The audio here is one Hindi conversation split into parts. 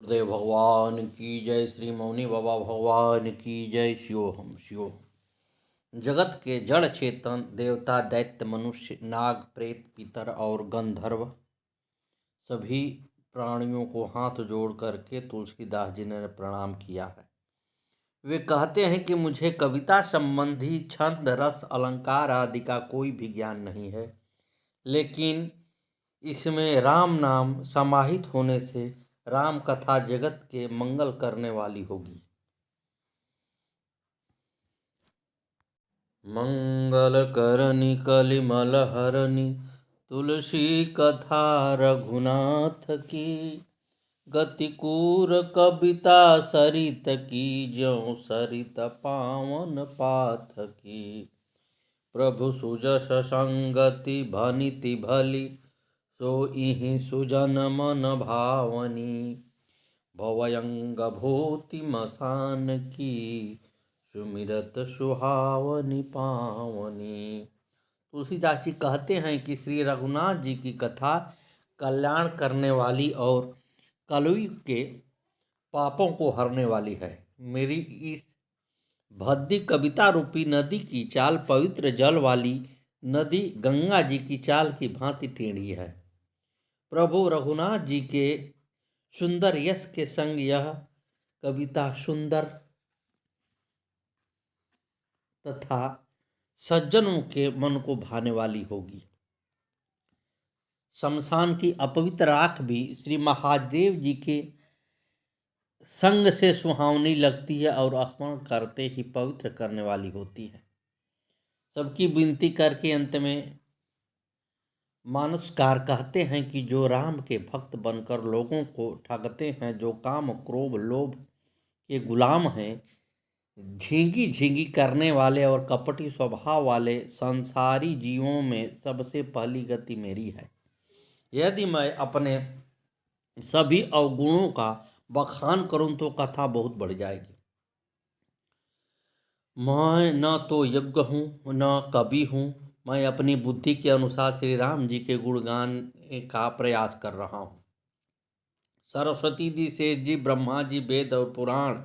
गुरुदेव भगवान की जय। श्री मौनी बाबा भगवान की जय। शिवोहम शिवोहम। जगत के जड़ चेतन देवता, दैत्य, मनुष्य, नाग, प्रेत, पितर और गंधर्व सभी प्राणियों को हाथ जोड़ करके तुलसीदास जी ने प्रणाम किया है। वे कहते हैं कि मुझे कविता संबंधी छंद, रस, अलंकार आदि का कोई भी ज्ञान नहीं है, लेकिन इसमें राम नाम समाहित होने से राम कथा जगत के मंगल करने वाली होगी। मंगल करनी कलिमल हरनी, तुलसी कथा रघुनाथ की। गतिकूर कविता सरित की, ज्यों सरित पावन पाथ की। प्रभु सुजस संगति भनिति भली, सोइहि सुजन मन भावनी। भवयंग भूति मसान की, सुमिरत सुहावनी पावनी। तुलसीदास जी कहते हैं कि श्री रघुनाथ जी की कथा कल्याण करने वाली और कलयुग के पापों को हरने वाली है। मेरी इस भद्दी कविता रूपी नदी की चाल पवित्र जल वाली नदी गंगा जी की चाल की भांति टेढ़ी है। प्रभु रघुनाथ जी के सुंदर यश के संग यह कविता सुंदर तथा सज्जनों के मन को भाने वाली होगी। शमशान की अपवित्र राख भी श्री महादेव जी के संग से सुहावनी लगती है और स्मरण करते ही पवित्र करने वाली होती है। सबकी विनती करके अंत में मानसकार कहते हैं कि जो राम के भक्त बनकर लोगों को ठगते हैं, जो काम क्रोध लोभ के गुलाम हैं, झींगी झींगी करने वाले और कपटी स्वभाव वाले संसारी जीवों में सबसे पहली गति मेरी है। यदि मैं अपने सभी अवगुणों का बखान करूं तो कथा बहुत बढ़ जाएगी। मैं न तो यज्ञ हूँ न कवि हूँ, मैं अपनी बुद्धि के अनुसार श्री राम जी के गुणगान का प्रयास कर रहा हूँ। सरस्वती जी, शेष जी, ब्रह्मा जी, वेद और पुराण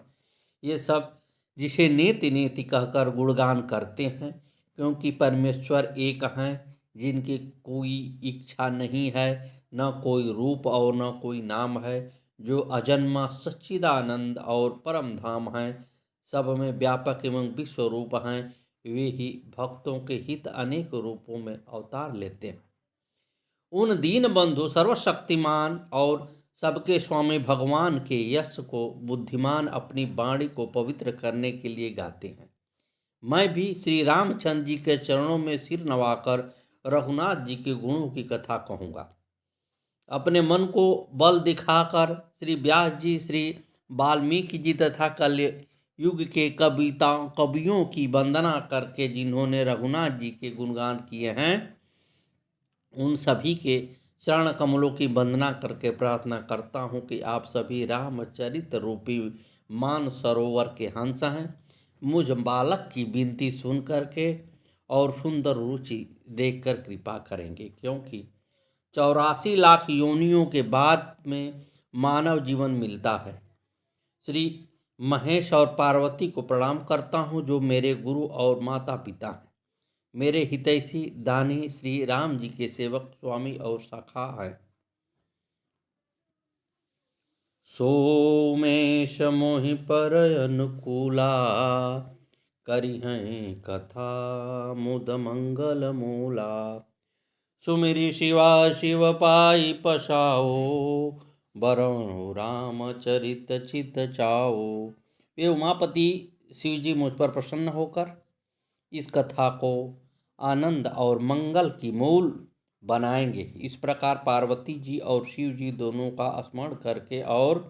ये सब जिसे नेति नेति कहकर गुणगान करते हैं, क्योंकि परमेश्वर एक हैं, जिनकी कोई इच्छा नहीं है, न कोई रूप और न कोई नाम है, जो अजन्मा सच्चिदानंद और परम धाम हैं, सब में व्यापक एवं विश्व रूप हैं। वे ही भक्तों के हित अनेक रूपों में अवतार लेते हैं। उन दीन बंधु सर्वशक्तिमान और सबके स्वामी भगवान के यश को बुद्धिमान अपनी वाणी को पवित्र करने के लिए गाते हैं। मैं भी श्री रामचंद्र जी के चरणों में सिर नवाकर रघुनाथ जी के गुणों की कथा कहूँगा। अपने मन को बल दिखाकर श्री व्यास जी, श्री वाल्मीकि जी तथा कलयुग के कवियों की वंदना करके जिन्होंने रघुनाथ जी के गुणगान किए हैं, उन सभी के चरण कमलों की वंदना करके प्रार्थना करता हूँ कि आप सभी रामचरित रूपी मान सरोवर के हंस हैं। मुझ बालक की विनती सुन करके और सुंदर रुचि देखकर कृपा करेंगे, क्योंकि 84 लाख योनियों के बाद में मानव जीवन मिलता है। श्री महेश और पार्वती को प्रणाम करता हूँ, जो मेरे गुरु और माता पिता हैं। मेरे हितैषी दानी श्री राम जी के सेवक, स्वामी और सखा है। सोमेश मोहि पर अनुकूला, करिहैं कथा मुद मंगल मूला। सुमिरि शिवा शिव पाई पसाओ, बरनु रामचरित चित चाओ। वे उमापति शिव जी मुझ पर प्रसन्न होकर इस कथा को आनंद और मंगल की मूल बनाएंगे। इस प्रकार पार्वती जी और शिव जी दोनों का स्मरण करके और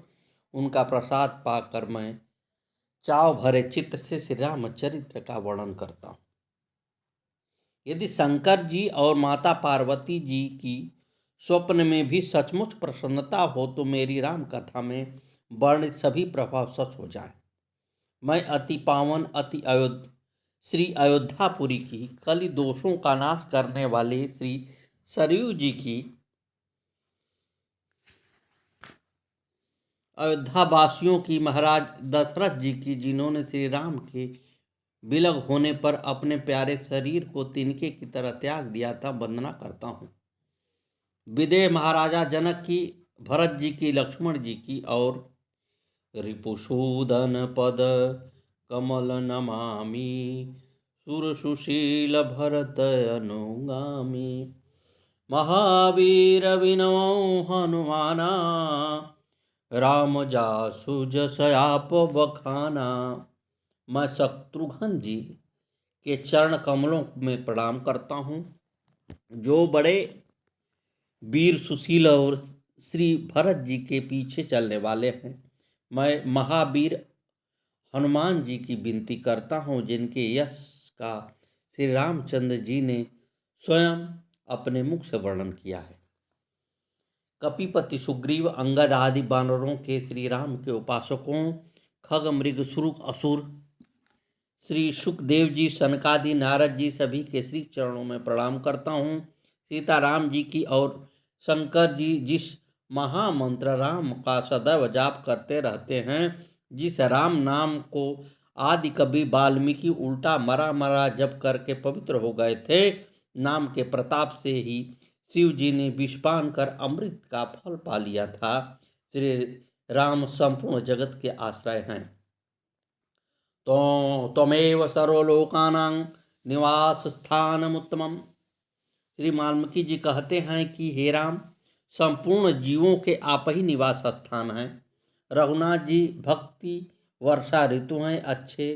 उनका प्रसाद पाकर मैं चाव भरे चित्त से श्री रामचरित्र का वर्णन करता हूँ। यदि शंकर जी और माता पार्वती जी की स्वप्न में भी सचमुच प्रसन्नता हो तो मेरी राम कथा में वर्णित सभी प्रभाव सच हो जाए। मैं अति पावन अति श्री अयोध्यापुरी की कलि दोषों का नाश करने वाले श्री सरयू जी की अयोध्या वासियों की महाराज दशरथ जी की, जिन्होंने श्री राम के विलग होने पर अपने प्यारे शरीर को तिनके की तरह त्याग दिया था, वंदना करता हूँ। विदेह महाराजा जनक की, भरत जी की, लक्ष्मण जी की और रिपुसूदन पद कमल नमामि, सुर सुशील भरत अनुगामी, महावीर विनमो हनुमाना, राम जासु जसयाप बखाना। मैं शत्रुघ्न जी के चरण कमलों में प्रणाम करता हूँ, जो बड़े वीर सुशील और श्री भरत जी के पीछे चलने वाले हैं। मैं महावीर हनुमान जी की विनती करता हूँ, जिनके यश का श्री रामचंद्र जी ने स्वयं अपने मुख से वर्णन किया है। कपिपति सुग्रीव अंगद आदि वानरों के, श्री राम के उपासकों, खग मृग सुरुक असुर, श्री सुखदेव जी, सनकादि, नारद जी, सभी के श्री चरणों में प्रणाम करता हूँ। सीताराम जी की और शंकर जी जिस महामंत्र राम का सदैव जाप करते रहते हैं, जिस राम नाम को आदि कवि वाल्मीकि उल्टा मरा मरा जप करके पवित्र हो गए थे, नाम के प्रताप से ही शिव जी ने विषपान कर अमृत का फल पा लिया था। श्री राम संपूर्ण जगत के आश्रय हैं। तो त्वमेव सर्वलोकानां निवास स्थानमुत्तमम्। श्री वाल्मीकि जी कहते हैं कि हे राम, संपूर्ण जीवों के आप ही निवास स्थान हैं। रघुनाथ जी भक्ति वर्षा ऋतु हैं, अच्छे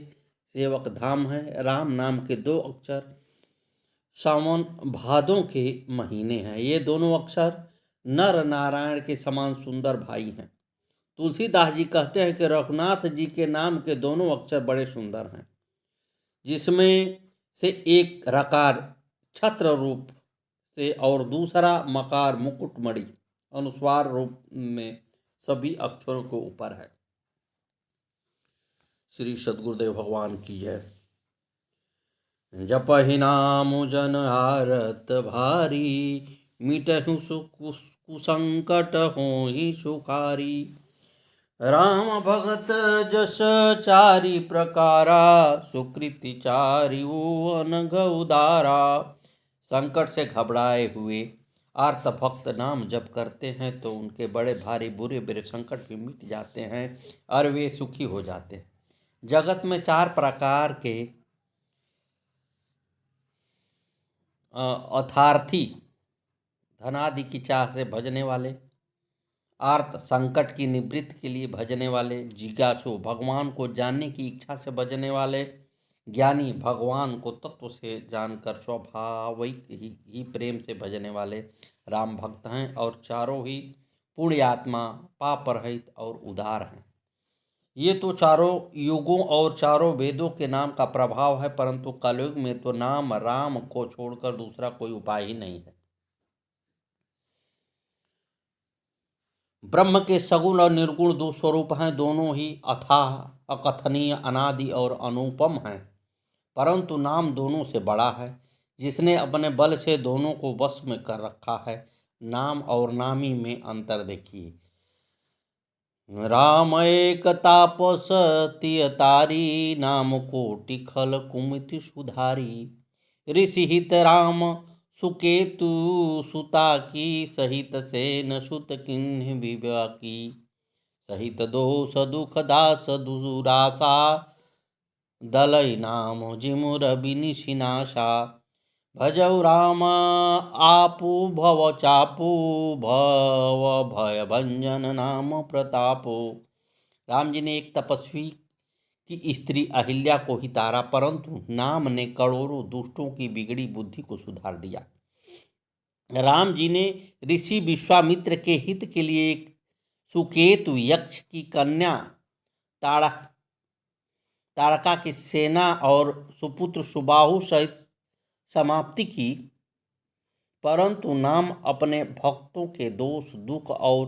सेवक धाम हैं। राम नाम के दो अक्षर सावन भादों के महीने हैं। ये दोनों अक्षर नर नारायण के समान सुंदर भाई हैं। तुलसीदास जी कहते हैं कि रघुनाथ जी के नाम के दोनों अक्षर बड़े सुंदर हैं, जिसमें से एक रकार छत्र रूप से और दूसरा मकार मुकुटमणि अनुस्वार रूप में सभी अक्षरों के ऊपर है। श्री सद्गुरुदेव भगवान की जय। जपहि नाम जन आरत भारी, मिटहु कुसंकट होहि सुखारी। राम भगत जस चारि प्रकारा, सुकृति चारिउ अनघ उदारा। संकट से घबराए हुए आर्त भक्त नाम जप करते हैं तो उनके बड़े भारी बुरे बुरे संकट भी मिट जाते हैं और वे सुखी हो जाते हैं। जगत में चार प्रकार के अर्थार्थी, धनादि की चाह से भजने वाले, आर्त संकट की निवृत्ति के लिए भजने वाले, जिज्ञासु भगवान को जानने की इच्छा से भजने वाले, ज्ञानी भगवान को तत्व से जानकर स्वाभाविक ही प्रेम से भजने वाले राम भक्त हैं। और चारों ही पुण्यात्मा, पाप रहित और उदार हैं। ये तो चारों युगों और चारों वेदों के नाम का प्रभाव है, परंतु कलयुग में तो नाम राम को छोड़कर दूसरा कोई उपाय ही नहीं है। ब्रह्म के सगुण और निर्गुण दो स्वरूप हैं, दोनों ही अथाह, अकथनीय, अनादि और अनुपम हैं, परंतु नाम दोनों से बड़ा है, जिसने अपने बल से दोनों को वश में कर रखा है। नाम और नामी में अंतर देखिए। राम एक तापस तिय तारी, नाम कोटि खल कुमति सुधारी। ऋषि हित राम सुकेतु सुता की, सहित सेन सुत किन्ह विवा की। सहित दोष दुख दास दुरासा, दलई नाम जिमुर बिनिशिनाशा। भजौ राम आपु भव चापु, भव भय भंजन नाम प्रतापो। राम जी ने एक तपस्वी की स्त्री अहिल्या को ही तारा, परंतु नाम ने करोड़ों दुष्टों की बिगड़ी बुद्धि को सुधार दिया। राम जी ने ऋषि विश्वामित्र के हित के लिए एक सुकेतु यक्ष की कन्या ताड़का की सेना और सुपुत्र सुबाहु सहित समाप्ति की, परंतु नाम अपने भक्तों के दोष दुख और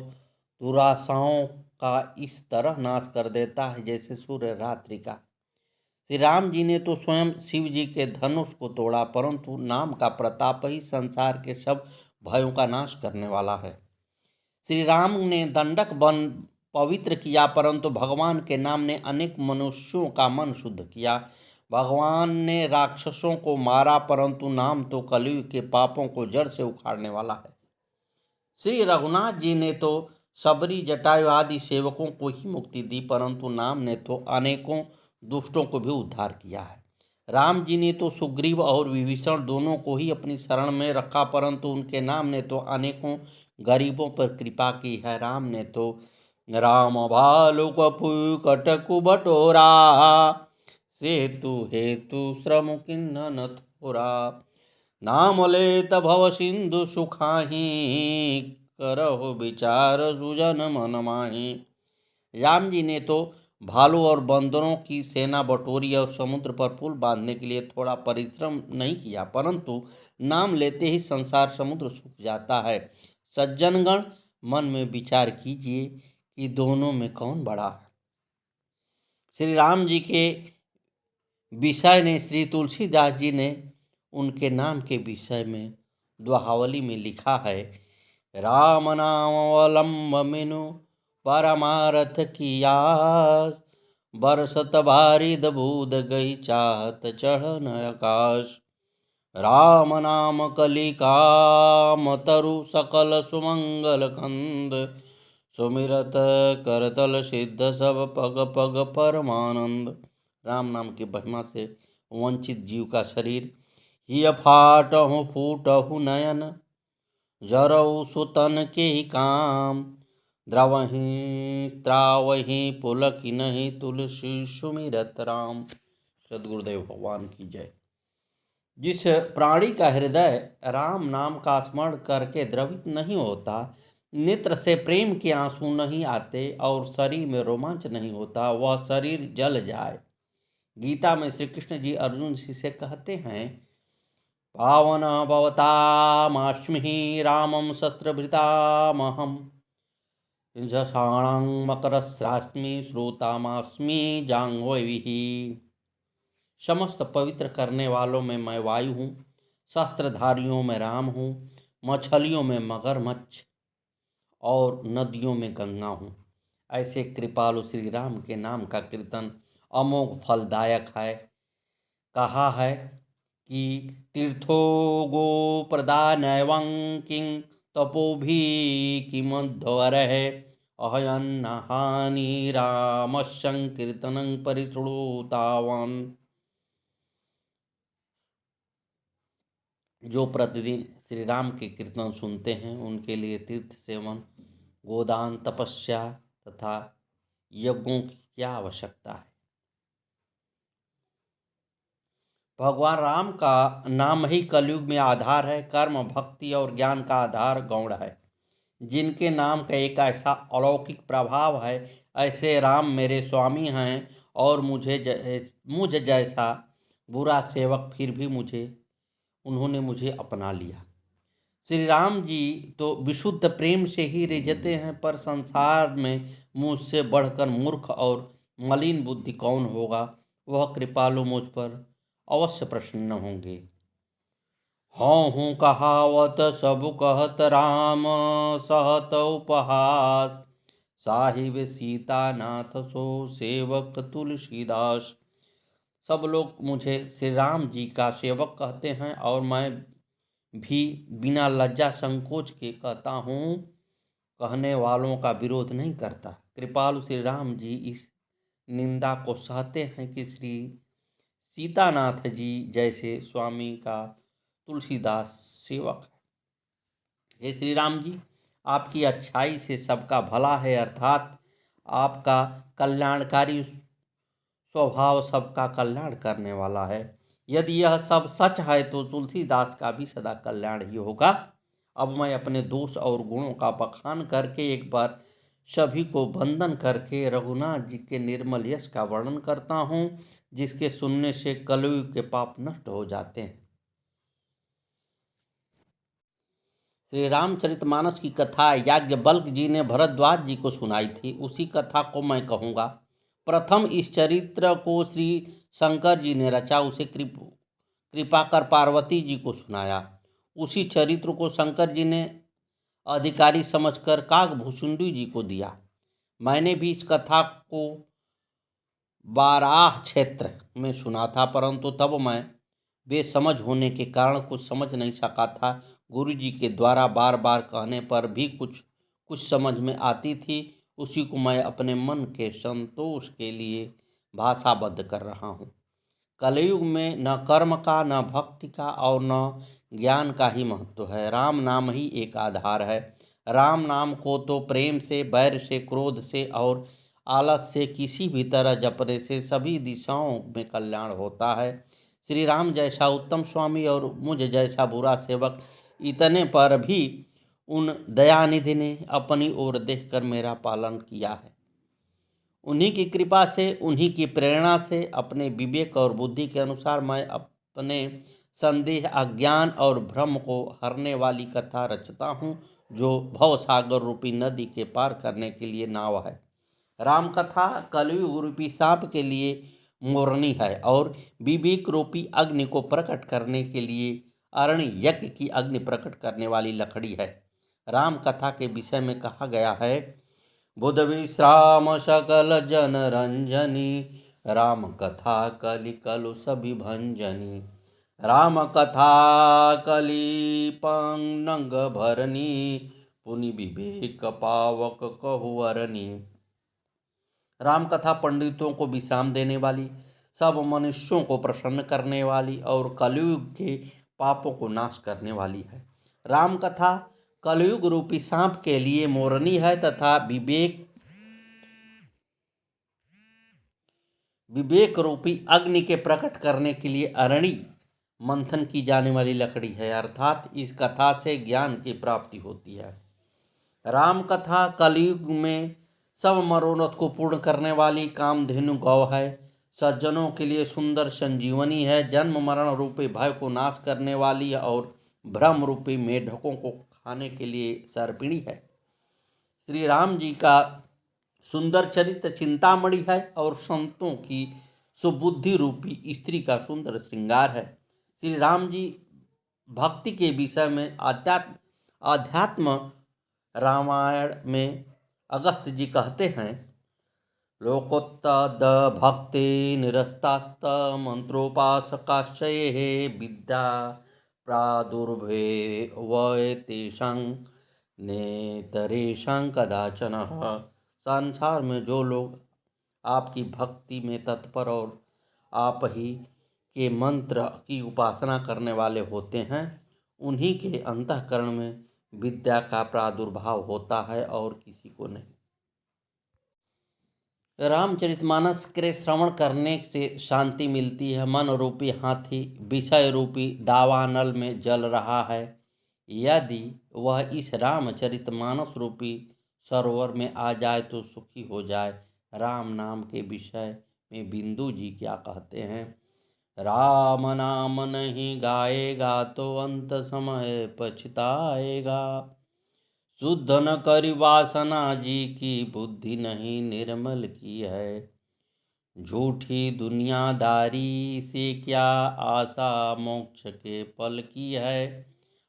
दुराशाओं का इस तरह नाश कर देता है जैसे सूर्य रात्रि का। श्री राम जी ने तो स्वयं शिव जी के धनुष को तोड़ा, परंतु नाम का प्रताप ही संसार के सब भयों का नाश करने वाला है। श्री राम ने दंडक वन पवित्र किया, परंतु भगवान के नाम ने अनेक मनुष्यों का मन शुद्ध किया। भगवान ने राक्षसों को मारा, परंतु नाम तो कलयुग के पापों को जड़ से उखाड़ने वाला है। श्री रघुनाथ जी ने तो सबरी, जटायु आदि सेवकों को ही मुक्ति दी, परंतु नाम ने तो अनेकों दुष्टों को भी उद्धार किया है। राम जी ने तो सुग्रीव और विभीषण दोनों को ही अपनी शरण में रखा, परंतु उनके नाम ने तो अनेकों गरीबों पर कृपा की है। राम ने तो राम भालु कपु कटकु बटोरा, सेतु हेतु श्रम किन्न न थोरा। नाम लेत भव सिंधु सुखाही, करहु विचार सुजन मन माही। राम जी ने तो भालू और बंदरों की सेना बटोरी और समुद्र पर पुल बांधने के लिए थोड़ा परिश्रम नहीं किया, परंतु नाम लेते ही संसार समुद्र सूख जाता है। सज्जनगण, मन में विचार कीजिए कि दोनों में कौन बड़ा है। श्री राम जी के विषय ने श्री तुलसीदास जी ने उनके नाम के विषय में दोहावली में लिखा है, राम नाम अवलंब मिनु परमारथ की आस, बरसत बारिद बूद गई चाहत चढ़न आकाश। राम नाम कलिकाम तरु सकल सुमंगल कंद, सुमिरत करतल सिद्ध सब पग पग परमानंद। राम नाम की महिमा से वंचित जीव का शरीर ही फाटहु फूटहु नयन, जरऊ सुतन के ही काम, द्रवहि त्रावहि पुलकि नहीं तुलसी सुमिरत राम। सद्गुरुदेव भगवान की जय। जिस प्राणी का हृदय राम नाम का स्मरण करके द्रवित नहीं होता, नेत्र से प्रेम के आंसू नहीं आते और शरीर में रोमांच नहीं होता, वह शरीर जल जाए। गीता में श्री कृष्ण जी अर्जुन जी से कहते हैं, पावन भवतामास्मि रामं शस्त्रभृतामहं, झषाणं मकरस्रास्मि श्रोतामास्मि जाह्नवीः। समस्त पवित्र करने वालों में मैं वायु हूँ, शस्त्रधारियों में राम हूँ, मछलियों में मगरमच्छ और नदियों में गंगा हूँ। ऐसे कृपालु श्री राम के नाम का कीर्तन अमोघ फलदायक है। कहा है कि तीर्थो गो प्रदानैवं किं तपोभी किमध्वरः, अहयन्न हानि रामसंकीर्तनं परिश्रुतावान्। जो प्रतिदिन श्री राम के कीर्तन सुनते हैं उनके लिए तीर्थ सेवन, गोदान, तपस्या तथा यज्ञों की क्या आवश्यकता है। भगवान राम का नाम ही कलयुग में आधार है। कर्म, भक्ति और ज्ञान का आधार गौण है। जिनके नाम का एक ऐसा अलौकिक प्रभाव है, ऐसे राम मेरे स्वामी हैं और मुझ जैसा बुरा सेवक फिर भी उन्होंने मुझे अपना लिया। श्री राम जी तो विशुद्ध प्रेम से ही रिझते हैं, पर संसार में मुझसे बढ़कर मूर्ख और मलिन बुद्धि कौन होगा। वह कृपालु मुझ पर अवश्य प्रसन्न होंगे। हूँ कहावत सब कहत राम, सहत उपहास, साहिब सीतानाथ सो सेवक तुलसीदास। सब लोग मुझे श्री राम जी का सेवक कहते हैं और मैं भी बिना लज्जा संकोच के कहता हूँ, कहने वालों का विरोध नहीं करता। कृपालु श्री राम जी इस निंदा को सहते हैं कि श्री सीतानाथ जी जैसे स्वामी का तुलसीदास सेवक है। हे श्री राम जी, आपकी अच्छाई से सबका भला है, अर्थात आपका कल्याणकारी स्वभाव सबका कल्याण करने वाला है। यदि यह सब सच है तो तुलसीदास का भी सदा कल्याण ही होगा। अब मैं अपने दोष और गुणों का बखान करके एक बार सभी को वंदन करके रघुनाथ जी के निर्मल यश का वर्णन करता हूँ, जिसके सुनने से कलयुग के पाप नष्ट हो जाते हैं। श्री रामचरितमानस की कथा याज्ञवल्क्य जी ने भरद्वाज जी को सुनाई थी, उसी कथा को मैं कहूँगा। प्रथम इस चरित्र को श्री शंकर जी ने रचा, उसे कृपा कर पार्वती जी को सुनाया। उसी चरित्र को शंकर जी ने अधिकारी समझकर काकभूषुंडी जी को दिया। मैंने भी इस कथा को बाराह क्षेत्र में सुना था, परंतु तब मैं बेसमझ होने के कारण कुछ समझ नहीं सका था। गुरुजी के द्वारा बार बार कहने पर भी कुछ कुछ समझ में आती थी। उसी को मैं अपने मन के संतोष के लिए भाषाबद्ध कर रहा हूँ। कलयुग में न कर्म का, न भक्ति का और न ज्ञान का ही महत्व है। राम नाम ही एक आधार है। राम नाम को तो प्रेम से, बैर से, क्रोध से और आलस से किसी भी तरह जपने से सभी दिशाओं में कल्याण होता है। श्री राम जैसा उत्तम स्वामी और मुझ जैसा बुरा सेवक, इतने पर भी उन दयानिधि ने अपनी ओर देखकर मेरा पालन किया है। उन्हीं की कृपा से, उन्हीं की प्रेरणा से, अपने विवेक और बुद्धि के अनुसार मैं अपने संदेह, अज्ञान और भ्रम को हरने वाली कथा रचता हूँ, जो भव सागर रूपी नदी के पार करने के लिए नाव है। राम कथा कलयुग रूपी सांप के लिए मोरनी है और विवेक रूपी अग्नि को प्रकट करने के लिए अरण्य यज्ञ की अग्नि प्रकट करने वाली लकड़ी है। राम कथा के विषय में कहा गया है, बुध विश्राम सकल जन रंजनी, राम कथा कलि कलु सभी भंजनी, राम कथा कलि पंग भरनी, पुनि विवेक पावक कहुअरनी। राम कथा पंडितों को विश्राम देने वाली, सब मनुष्यों को प्रसन्न करने वाली और कलयुग के पापों को नाश करने वाली है। राम कथा कलयुग रूपी सांप के लिए मोरनी है तथा विवेक रूपी अग्नि के प्रकट करने के लिए अरणि मंथन की जाने वाली लकड़ी है, अर्थात इस कथा से ज्ञान की प्राप्ति होती है। राम कथा कलयुग में सब मनोरथ को पूर्ण करने वाली कामधेनु गौ है। सज्जनों के लिए सुंदर संजीवनी है। जन्म मरण रूपी भय को नाश करने वाली और भ्रम रूपी मेढकों को खाने के लिए सर्पिणी है। श्री राम जी का सुंदर चरित्र चिंतामणि है और संतों की सुबुद्धि रूपी स्त्री का सुंदर श्रृंगार है। श्री राम जी भक्ति के विषय में अध्यात्म रामायण में अगस्त्य जी कहते हैं, लोकोत्तद भक्ति निरस्तास्त मंत्रोपासकाश्चये विद्या प्रादुर्भे वयतेषां नेतरेषां कदाचन। संसार में जो लोग आपकी भक्ति में तत्पर और आप ही के मंत्र की उपासना करने वाले होते हैं, उन्हीं के अंतःकरण में विद्या का प्रादुर्भाव होता है और किसी को नहीं। रामचरितमानस के श्रवण करने से शांति मिलती है। मन रूपी हाथी विषय रूपी दावानल में जल रहा है। यदि वह इस रामचरितमानस रूपी सरोवर में आ जाए तो सुखी हो जाए। राम नाम के विषय में बिंदु जी क्या कहते हैं, राम नाम नहीं गाएगा तो अंत समय पछताएगा। शुद्ध न करी वासना जी की, बुद्धि नहीं निर्मल की है। झूठी दुनियादारी से क्या आशा, मोक्ष के फल की है।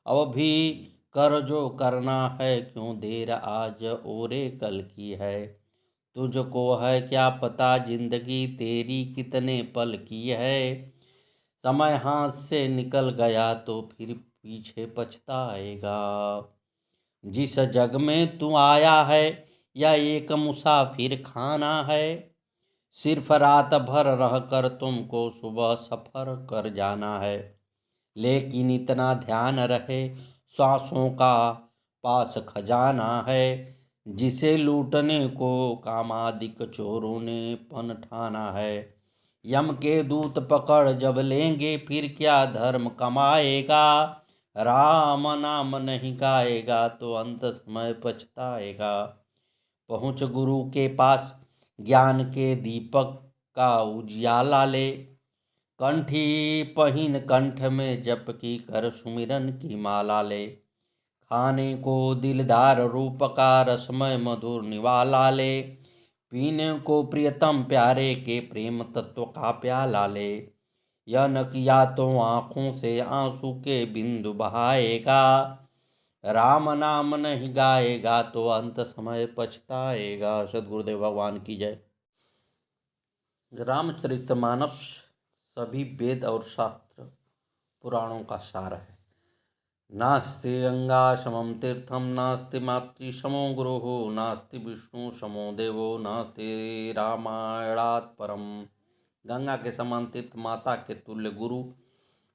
अब भी कर जो करना है, क्यों देर आज ओरे कल की है। तुझको है क्या पता जिंदगी तेरी कितने पल की है। समय हाथ से निकल गया तो फिर पीछे पछताएगा। जिस जग में तू आया है या एक मुसाफिर खाना है। सिर्फ रात भर रहकर तुमको सुबह सफर कर जाना है। लेकिन इतना ध्यान रहे, सांसों का पास खजाना है। जिसे लूटने को कामादिक चोरों ने पन ठाना है। यम के दूत पकड़ जब लेंगे, फिर क्या धर्म कमाएगा। राम नाम नहीं गाएगा तो अंत समय पछताएगा। पहुँच गुरु के पास ज्ञान के दीपक का उजियाला ले। कंठी पहिन कंठ में जप की कर सुमिरन की माला ले। खाने को दिलदार रूप का रसमय मधुर निवाला ले। पीने को प्रियतम प्यारे के प्रेम तत्व का प्याला ले। यह न किया तो आँखों से आंसू के बिंदु बहाएगा। राम नाम नहीं गाएगा तो अंत समय पछताएगा। सद्गुरुदेव भगवान की जय। रामचरितमानस सभी वेद और शास्त्र पुराणों का सार है। नास्ति गंगा समम तीर्थम नास्ति मातृ समो गुरुः नास्ति विष्णु समो देवो नास्ति रामायणात् परम। गंगा के समान तीर्थ, माता के तुल्य गुरु,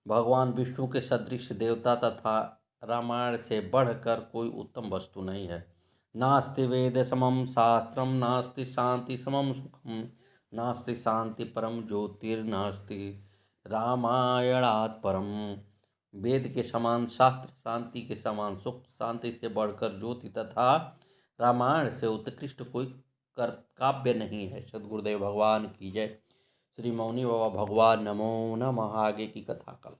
भगवान विष्णु के सदृश देवता तथा रामायण से बढ़कर कोई उत्तम वस्तु नहीं है। नास्ति वेद समम शास्त्रम नास्ति शांति समम सुखम नास्ति शांति परम ज्योतिर्नास्ति रामायणात् परम। वेद के समान शास्त्र, शांति के समान सुख, शांति से बढ़कर ज्योति तथा रामायण से उत्कृष्ट कोई काव्य नहीं है। सद्गुरुदेव भगवान की जय। श्री मौनी बाबा भगवान नमो नमः। आगे की कथा कल।